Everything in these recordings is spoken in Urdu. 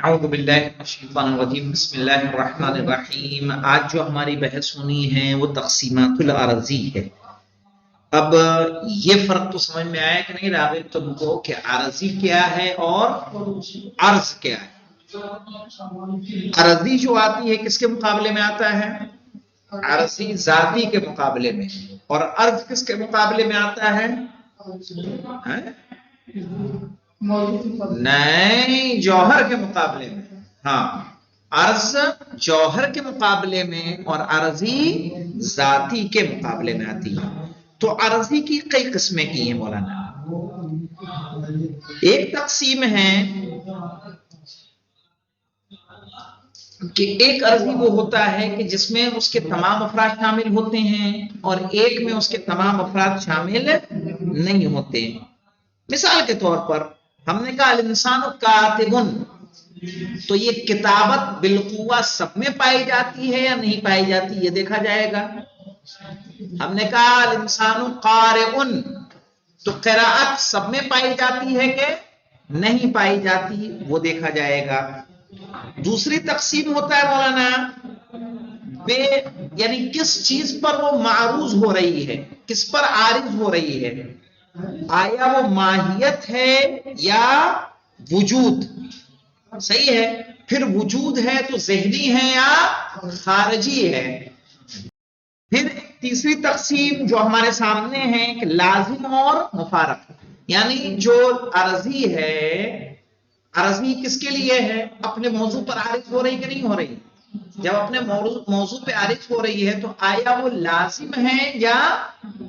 اعوذ باللہ من الشیطان الرجیم بسم اللہ الرحمن الرحیم۔ آج جو ہماری بحث ہونی ہے وہ تقسیمات الارضی ہے۔ اب یہ فرق تو سمجھ میں آیا کہ نہیں راغب تم کو کہ عارضی کیا ہے اور عرض کیا ہے؟ عارضی جو آتی ہے کس کے مقابلے میں آتا ہے؟ عارضی ذاتی کے مقابلے میں، اور عرض کس کے مقابلے میں آتا ہے؟ نہیں، جوہر کے مقابلے میں۔ ہاں، عرض جوہر کے مقابلے میں اور عرضی ذاتی کے مقابلے میں آتی ہے۔ تو عرضی کی کئی قسمیں کی ہیں مولانا۔ ایک تقسیم ہے کہ ایک عرضی وہ ہوتا ہے کہ جس میں اس کے تمام افراد شامل ہوتے ہیں اور ایک میں اس کے تمام افراد شامل نہیں ہوتے ہیں۔ مثال کے طور پر ہم نے کہا الانسان کاتبن، تو یہ کتابت بالقوہ سب میں پائی جاتی ہے یا نہیں پائی جاتی، یہ دیکھا جائے گا۔ ہم نے کہا الانسان قارئن، تو قراءت سب میں پائی جاتی ہے کہ نہیں پائی جاتی، وہ دیکھا جائے گا۔ دوسری تقسیم ہوتا ہے مولانا بے، یعنی کس چیز پر وہ معروض ہو رہی ہے، کس پر عارض ہو رہی ہے، آیا وہ ماہیت ہے یا وجود؟ صحیح ہے، پھر وجود ہے تو ذہنی ہے یا خارجی ہے۔ پھر تیسری تقسیم جو ہمارے سامنے ہے کہ لازم اور مفارق، یعنی جو عرضی ہے، عرضی کس کے لیے ہے؟ اپنے موضوع پر عارض ہو رہی کہ نہیں ہو رہی؟ جب اپنے موضوع پہ عارض ہو رہی ہے تو آیا وہ لازم ہے یا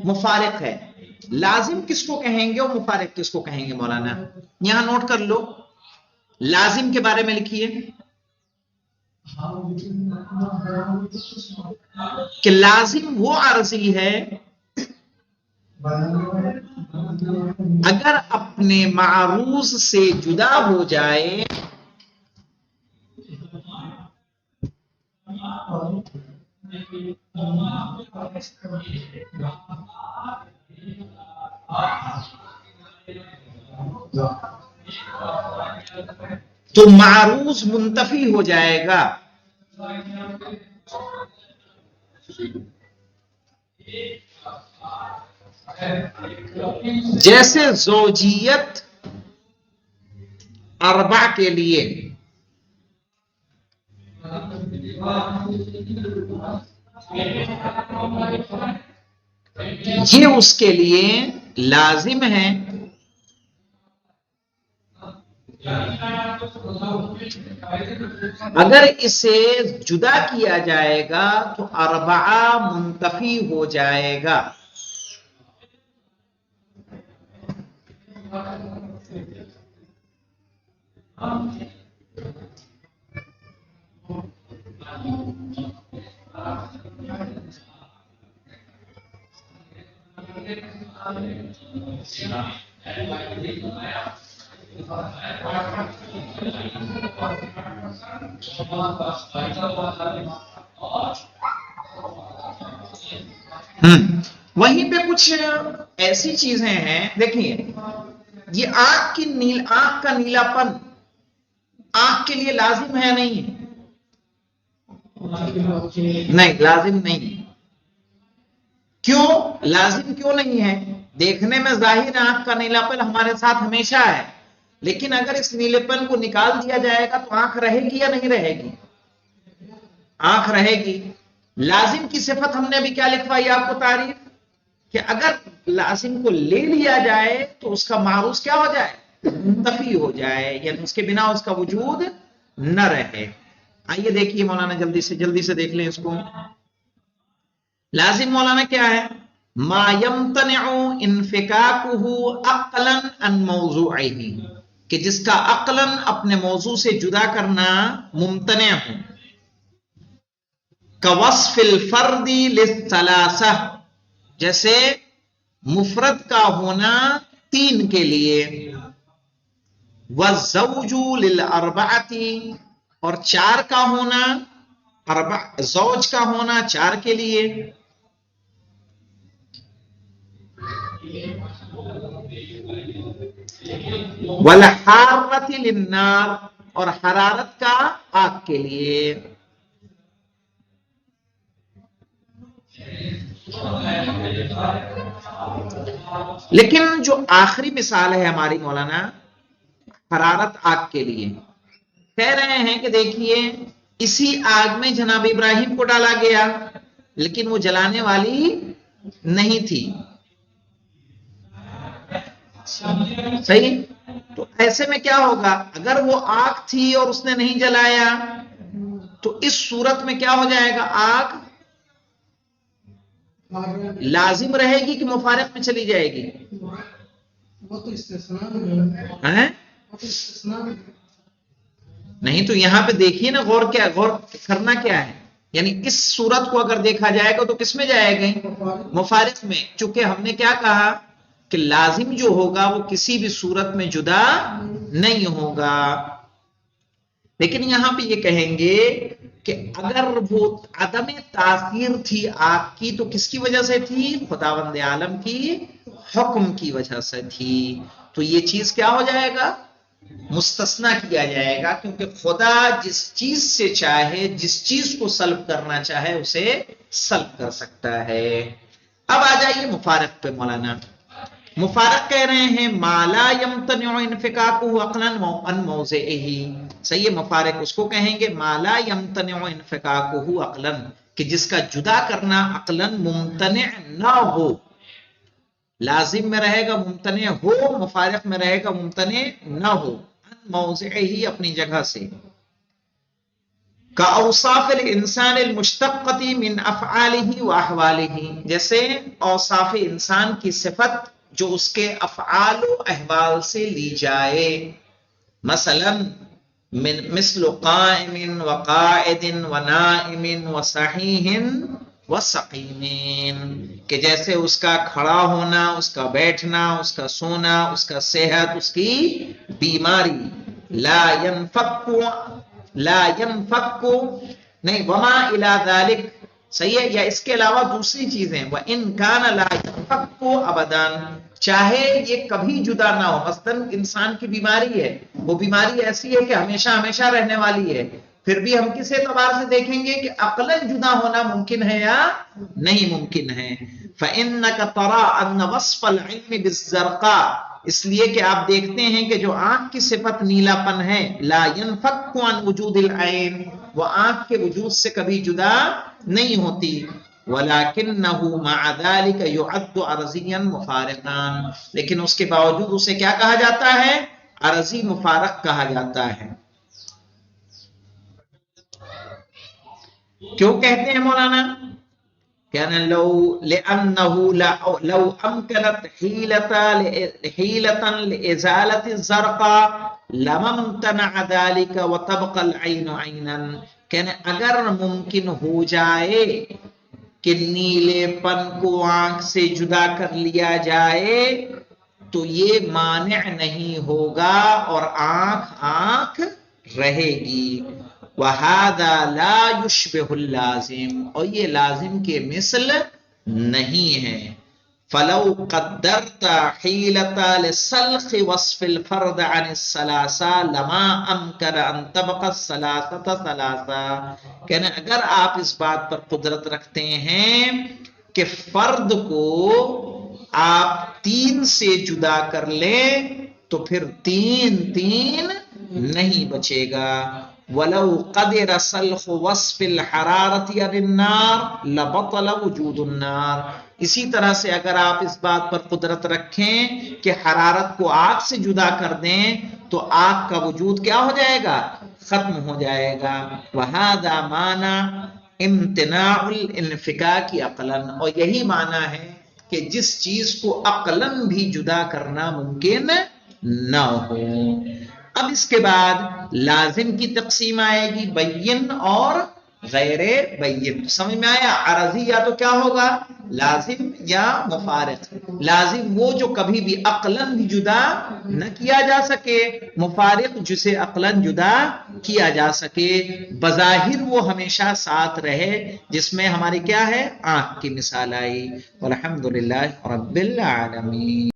مفارق ہے؟ لازم کس کو کہیں گے اور مفارق کس کو کہیں گے مولانا؟ یہاں نوٹ کر لو، لازم کے بارے میں لکھیے کہ لازم وہ عرضی ہے اگر اپنے معروض سے جدا ہو جائے تو معروض منتفی ہو جائے گا۔ جیسے زوجیت اربع کے لیے یہ اس کے لیے لازم ہے، اگر اسے جدا کیا جائے گا تو اربعہ منتفی ہو جائے گا۔ وہیں پہ کچھ ایسی چیزیں ہیں، دیکھیے یہ آنکھ کا نیلا پن آنکھ کے لیے لازم ہے نہیں؟ نہیں، لازم نہیں۔ کیوں لازم کیوں نہیں ہے؟ دیکھنے میں ظاہر آنکھ کا نیلا پن ہمارے ساتھ ہمیشہ ہے، لیکن اگر اس نیلے پن کو نکال دیا جائے گا تو آنکھ رہے گی یا نہیں رہے گی؟ آنکھ رہے گی۔ لازم کی صفت ہم نے ابھی کیا لکھوائی آپ کو تعریف، کہ اگر لازم کو لے لیا جائے تو اس کا معروض کیا ہو جائے؟ منتفی ہو جائے، یعنی اس کے بنا اس کا وجود نہ رہے۔ آئیے دیکھیے مولانا جلدی سے دیکھ لیں اس کو۔ لازم مولانا کیا ہے؟ ما يمتنع انفکاکہ عقلا عن موضوعہ، کہ جس کا عقلا اپنے موضوع سے جدا کرنا ممتنع ہو۔ كوصف الفرد للثلاثہ، جیسے مفرد کا ہونا تین کے لیے، والزوج للاربعۃ، اور چار کا ہونا، زوج کا ہونا چار کے لیے، والحارۃ للنار، اور حرارت کا آگ کے لیے. لیکن جو آخری مثال ہے ہماری مولانا حرارت آگ کے لیے، کہہ رہے ہیں کہ دیکھیے اسی آگ میں جناب ابراہیم کو ڈالا گیا لیکن وہ جلانے والی نہیں تھی. صحیح؟ تو ایسے میں کیا ہوگا؟ اگر وہ آگ تھی اور اس نے نہیں جلایا تو اس صورت میں کیا ہو جائے گا؟ آگ لازم رہے گی کہ مفارق میں چلی جائے گی؟ نہیں تو یہاں پہ دیکھیے نا، غور کرنا کیا ہے. یعنی اس صورت کو اگر دیکھا جائے گا تو کس میں جائے گا؟ مفارق میں. چونکہ ہم نے کیا کہا کہ لازم جو ہوگا وہ کسی بھی صورت میں جدا نہیں ہوگا. لیکن یہاں پہ یہ کہیں گے کہ اگر وہ عدم تاثیر تھی آگ کی تو کس کی وجہ سے تھی؟ خداوند عالم کی حکم کی وجہ سے تھی. تو یہ چیز کیا ہو جائے گا؟ مستثنا کیا جائے گا، کیونکہ خدا جس چیز سے چاہے، جس چیز کو سلب کرنا چاہے اسے سلب کر سکتا ہے. اب آ جائیے مفارق پہ مولانا. مفارق کہہ رہے ہیں مالا یمتنع انفکاکہ عقلا عن موضعہ. صحیح ہے، مفارق اس کو کہیں گے مالا یمتنع انفکاکہ عقلا، کہ جس کا جدا کرنا عقلا ممتنع نہ ہو. لازم میں رہے گا ممتنع ہو، مفارق میں رہے گا ممتنع نہ ہو. عن موضعہ، اپنی جگہ سے. کاوصاف الانسان المشتقۃ من افعالہ واحوالہ، جیسے اوصاف انسان کی صفت جو اس کے افعال و احوال سے لی جائے. مثلا مثل قائم وقاعد ونائم وصحیح وسقیم، کہ جیسے اس کا کھڑا ہونا، اس کا بیٹھنا، اس کا سونا، اس کا صحت، اس کی بیماری. لا ينفك نہیں وما الى ذلك. صحیح ہے، یا اس کے علاوہ دوسری چیزیں. وَإِن كَانَ لَا يَنْفَكُّ أَبَدًا، چاہے یہ کبھی جدا نہ ہو. مثلاً انسان کی بیماری ہے، وہ بیماری ایسی ہے کہ ہمیشہ ہمیشہ رہنے والی ہے، پھر بھی ہم کس اعتبار سے دیکھیں گے کہ عقلاً جدا ہونا ممکن ہے یا نہیں ممکن ہے. فَإِنَّكَ تَرَىٰ أَنَّ وَصْفَ الْعِلْمِ بِالزَّرْقَاءِ، اس لیے کہ آپ دیکھتے ہیں کہ جو آنکھ کی صفت نیلا پن ہے، لا ينفك عن وجود العین، وہ آنکھ کے وجود سے کبھی جدا نہیں ہوتی. وَلَكِنَّهُ مَعَ ذَلِكَ يُعَدُّ عَرَضِيًّا مُفَارِقًا، لیکن اس کے باوجود اسے کیا کہا جاتا ہے؟ عرضی مفارق کہا جاتا ہے. کیوں کہتے ہیں مولانا؟ لأنه لو أمكنت حيلة لإزالة الزرقاء لما امتنع ذلك وتبقى العين عينا. کہنے اگر ممکن ہو جائے کہ نیلے پن کو آنکھ سے جدا کر لیا جائے تو یہ مانع نہیں ہوگا اور آنکھ رہے گی. وَهَذَا لَا يُشْبِهُ اللَّازِمِ، اور یہ لازم کے مثل نہیں ہے. فَلَوْ قَدَّرْتَ حِيلَةَ لِسَلْخِ وَصْفِ الْفَرْدِ عَنِ الثَّلَاثَةِ لَمَا أَمْكَنَ أَن تَبْقَ الثَّلَاثَةَ ثَلَاثًا. کہنے اگر آپ اس بات پر قدرت رکھتے ہیں کہ فرد کو آپ 3 سے جدا کر لیں تو پھر 3 نہیں بچے گا. وَلَوْ قَدِرَ سَلْخُ وَصْفِ الْحَرَارَةِ عَنِ النَّارِ لَبَطَلَ وُجُودُ النَّارِ. اسی طرح سے اگر آپ اس بات پر قدرت رکھیں کہ حرارت کو آگ سے جدا کر دیں تو آگ کا وجود کیا ہو جائے گا؟ ختم ہو جائے گا. وَهَذَا مَعنَى امتناع الانفکاک عقلاً، اور یہی معنی ہے کہ جس چیز کو عقلاً بھی جدا کرنا ممکن نہ ہو. اب اس کے بعد لازم کی تقسیم آئے گی، بین اور غیر بین. سمجھ میں آیا؟ عرضی یا تو کیا ہوگا؟ لازم یا مفارق. لازم وہ جو کبھی بھی عقلاً بھی جدا نہ کیا جا سکے، مفارق جسے عقلاً جدا کیا جا سکے، بظاہر وہ ہمیشہ ساتھ رہے، جس میں ہماری کیا ہے؟ آنکھ کی مثال آئی. والحمدللہ رب العالمین.